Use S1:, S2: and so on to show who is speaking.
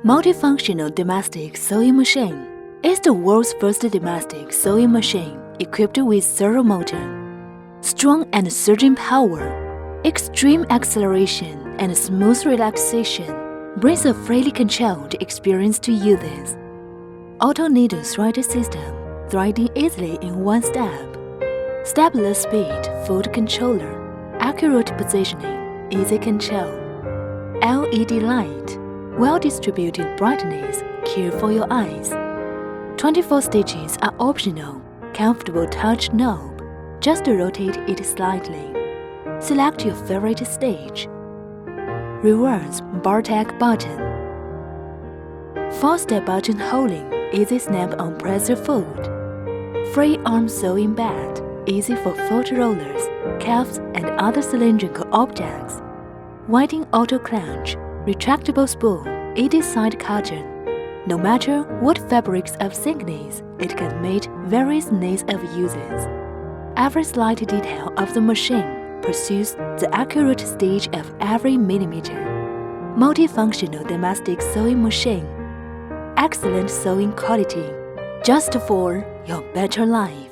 S1: Multifunctional domestic sewing machine is the world's first domestic sewing machine equipped with servo motor, strong and surging power, extreme acceleration, and smooth relaxation brings a freely controlled experience to users. Auto needle thread system, threading easily in one step. Step-less speed fold controller, accurate positioning, easy control. LED light, well-distributed brightness, care for your eyes. 24 stitches are optional, comfortable touch knob. Just rotate it slightly. Select your favorite stitch. Reverse bar tag button. 4-step button holding, easy snap-on presser fold. Free arm sewing bed, easy for fold rollers, cuffs, and other cylindrical objects. Winding auto clutch, retractable spool, easy side cushion. No matter what fabrics of thickness, it can meet various needs of users. Every slight detail of the machine pursues the accurate stitch of every millimeter. Multifunctional domestic sewing machine. Excellent sewing quality, just for your better life.